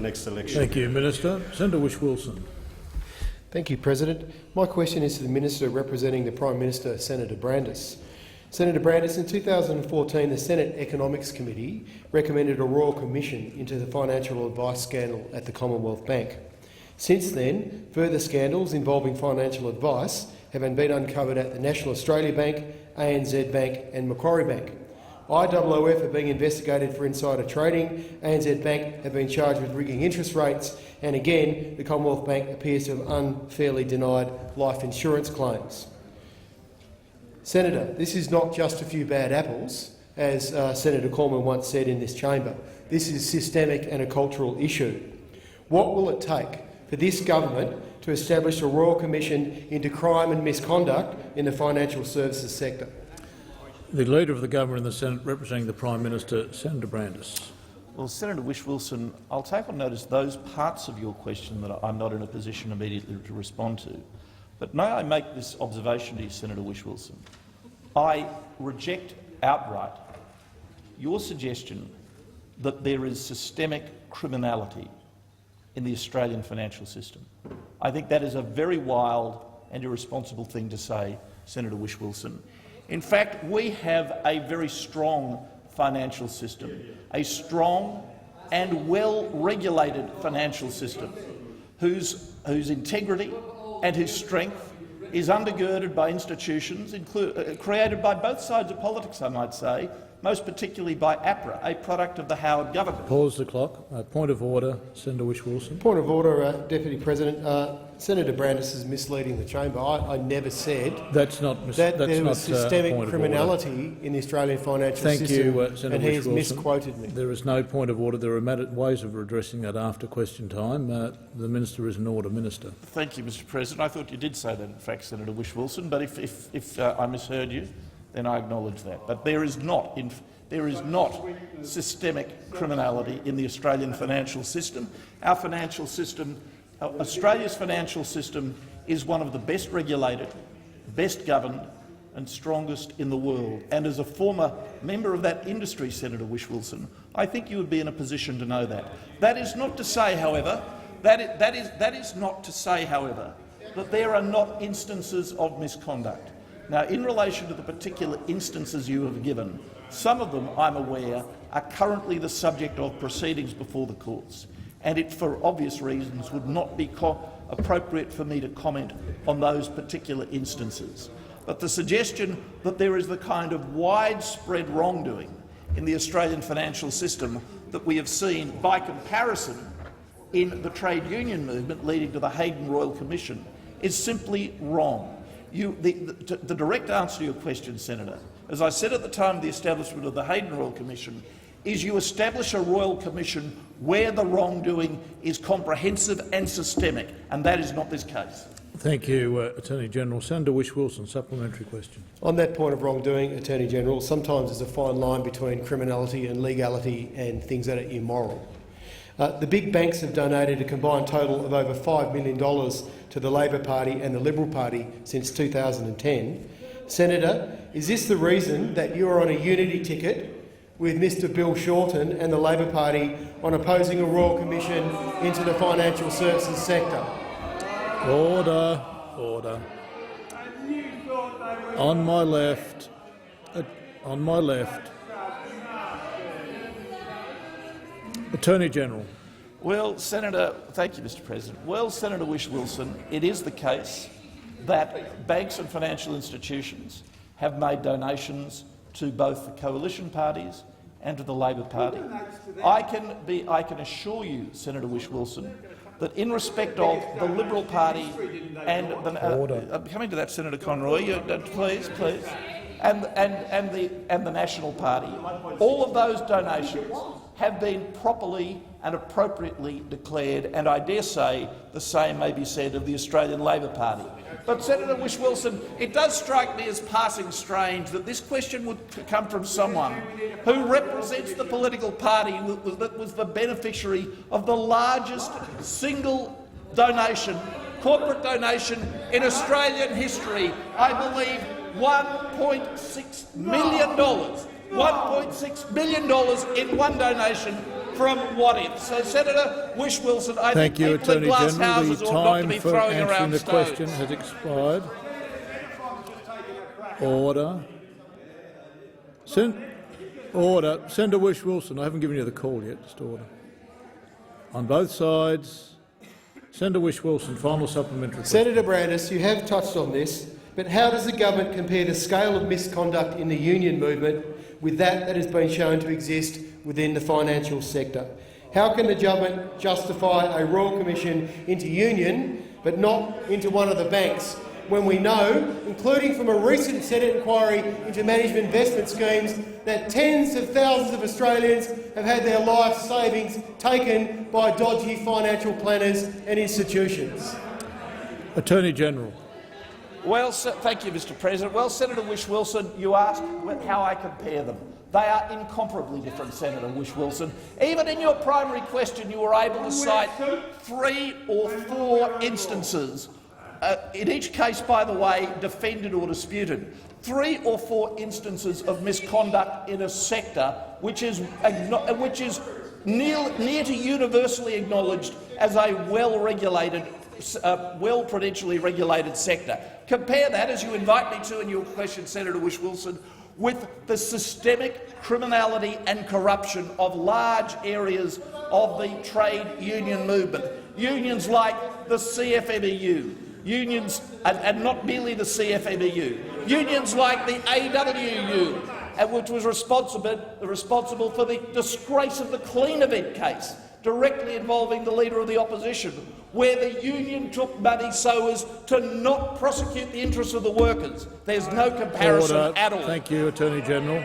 next election. Thank you, Minister. Senator Whish-Wilson. Thank you, President. My question is to the Minister representing the Prime Minister, Senator Brandis. Senator Brandis, in 2014 the Senate Economics Committee recommended a royal commission into the financial advice scandal at the Commonwealth Bank. Since then, further scandals involving financial advice have been uncovered at the National Australia Bank, ANZ Bank and Macquarie Bank. IOOF are being investigated for insider trading, ANZ Bank have been charged with rigging interest rates, and again the Commonwealth Bank appears to have unfairly denied life insurance claims. Senator, this is not just a few bad apples, as Senator Cormann once said in this chamber. This is systemic and a cultural issue. What will it take for this government to establish a royal commission into crime and misconduct in the financial services sector? The Leader of the Government in the Senate representing the Prime Minister, Senator Brandis. Well, Senator Whish-Wilson, I'll take on notice those parts of your question that I'm not in a position immediately to respond to. But may I make this observation to you, Senator Whish-Wilson? I reject outright your suggestion that there is systemic criminality in the Australian financial system. I think that is a very wild and irresponsible thing to say, Senator Whish-Wilson. In fact, we have a very strong financial system, a strong and well-regulated financial system whose integrity and whose strength is undergirded by institutions created by both sides of politics, I might say, most particularly by APRA, a product of the Howard government. Pause the clock. Point of order, Senator Whish-Wilson. Point of order, Deputy President. Senator Brandis is misleading the chamber. I never said that there was systemic criminality in the Australian financial system. Thank you, Senator and he has Whish-Wilson. misquoted me. There is no point of order. There are ways of addressing that after question time. The Minister is in order. Minister. Thank you, Mr. President. I thought you did say that, in fact, Senator Whish-Wilson, but if I misheard you, then I acknowledge that. But there is not systemic criminality in the Australian financial system. Our financial system, Australia's financial system, is one of the best regulated, best governed and strongest in the world. And as a former member of that industry, Senator Whish-Wilson, I think you would be in a position to know that. That is not to say, however, that there are not instances of misconduct. Now, in relation to the particular instances you have given, some of them, I'm aware, are currently the subject of proceedings before the courts, and it, for obvious reasons, would not be appropriate for me to comment on those particular instances. But the suggestion that there is the kind of widespread wrongdoing in the Australian financial system that we have seen, by comparison, in the trade union movement leading to the Hayden Royal Commission is simply wrong. The direct answer to your question, Senator, as I said at the time of the establishment of the Hayden Royal Commission, is you establish a Royal Commission where the wrongdoing is comprehensive and systemic, and that is not this case. Thank you, Attorney General. Senator Whish-Wilson, supplementary question. On that point of wrongdoing, Attorney General, sometimes there's a fine line between criminality and legality and things that are immoral. The big banks have donated a combined total of over $5 million to the Labor Party and the Liberal Party since 2010. Senator, is this the reason that you are on a unity ticket with Mr Bill Shorten and the Labor Party on opposing a Royal Commission into the financial services sector? Order. Order. On my left. Attorney General. Well, Senator, thank you, Mr. President. Well, Senator Whish-Wilson, it is the case that banks and financial institutions have made donations to both the coalition parties and to the Labor Party. I can assure you, Senator Whish-Wilson, that in respect of the Liberal Party and I'm coming to that, Senator Conroy, please, and the National Party, all of those donations have been properly and appropriately declared, and I dare say the same may be said of the Australian Labor Party. But, Senator Whish-Wilson, it does strike me as passing strange that this question would come from someone who represents the political party that was the beneficiary of the largest single donation, corporate donation in Australian history. I believe $1.6 million. $1.6 million in one donation from what if. So, Senator Whish-Wilson, I Thank think you, people in Attorney glass General. houses The ought not to time be for throwing answering around the stones. question has expired. Order. Order. Senator Whish-Wilson, I haven't given you the call yet. Just order. On both sides. Senator Whish-Wilson, final supplementary question. Senator Brandis, you have touched on this, but how does the government compare the scale of misconduct in the union movement with that has been shown to exist within the financial sector? How can the government justify a Royal Commission into union but not into one of the banks, when we know, including from a recent Senate inquiry into management investment schemes, that tens of thousands of Australians have had their life savings taken by dodgy financial planners and institutions? Attorney General. Well, thank you, Mr. President. Well, Senator Whish-Wilson, you asked how I compare them. They are incomparably different, Senator Whish-Wilson. Even in your primary question, you were able to cite 3 or 4 instances, in each case, by the way, defended or disputed, 3 or 4 instances of misconduct in a sector which is near to universally acknowledged as a well-regulated, well-prudentially regulated sector. Compare that, as you invite me to in your question, Senator Whish-Wilson, with the systemic criminality and corruption of large areas of the trade union movement. Unions like the CFMEU, unions, and not merely the CFMEU, unions like the AWU, which was responsible for the disgrace of the Clean Event case, directly involving the Leader of the Opposition, where the union took money so as to not prosecute the interests of the workers. There's no comparison Order. at all. Thank you, Attorney General.